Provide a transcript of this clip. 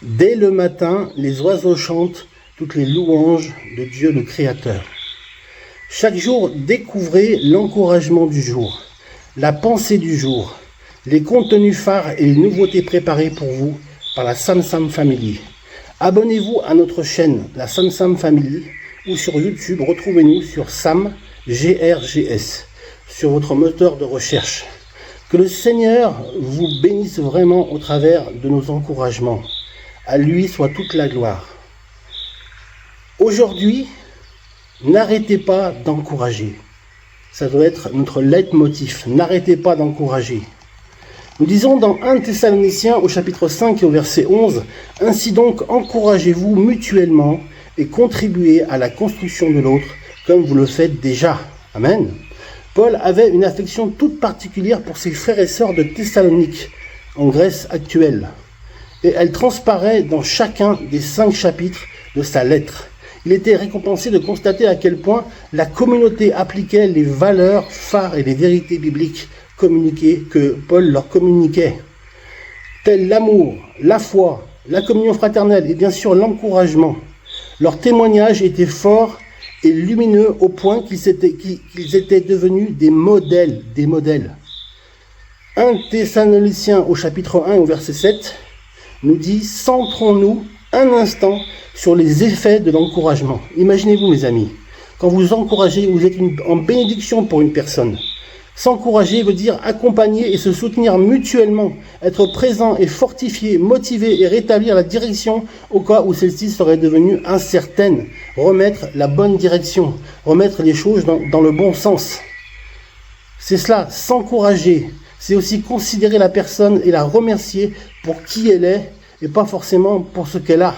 Dès le matin, les oiseaux chantent toutes les louanges de Dieu le Créateur. Chaque jour, découvrez l'encouragement du jour, la pensée du jour, les contenus phares et les nouveautés préparées pour vous par la Sam Family. Abonnez-vous à notre chaîne, la Sam Family, ou sur YouTube, retrouvez-nous sur Sam GRGS, sur votre moteur de recherche. Que le Seigneur vous bénisse vraiment au travers de nos encouragements. À lui soit toute la gloire. Aujourd'hui, n'arrêtez pas d'encourager. Ça doit être notre leitmotiv. N'arrêtez pas d'encourager. Nous disons dans 1 Thessaloniciens au chapitre 5 et au verset 11, « Ainsi donc, encouragez-vous mutuellement et contribuez à la construction de l'autre comme vous le faites déjà. » Amen. Paul avait une affection toute particulière pour ses frères et sœurs de Thessalonique, en Grèce actuelle. Et elle transparaît dans chacun des 5 chapitres de sa lettre. Il était récompensé de constater à quel point la communauté appliquait les valeurs phares et les vérités bibliques communiquées que Paul leur communiquait, tels l'amour, la foi, la communion fraternelle et bien sûr l'encouragement. Leurs témoignages étaient forts et lumineux au point qu'ils étaient devenus des modèles. 1 Thessaloniciens au chapitre 1 au verset 7 nous dit « Centrons-nous un instant sur les effets de l'encouragement. » Imaginez-vous mes amis, quand vous encouragez, vous êtes en bénédiction pour une personne. S'encourager veut dire accompagner et se soutenir mutuellement, être présent et fortifier, motiver et rétablir la direction au cas où celle-ci serait devenue incertaine. Remettre la bonne direction, remettre les choses dans le bon sens. C'est cela, s'encourager. C'est aussi considérer la personne et la remercier pour qui elle est et pas forcément pour ce qu'elle a.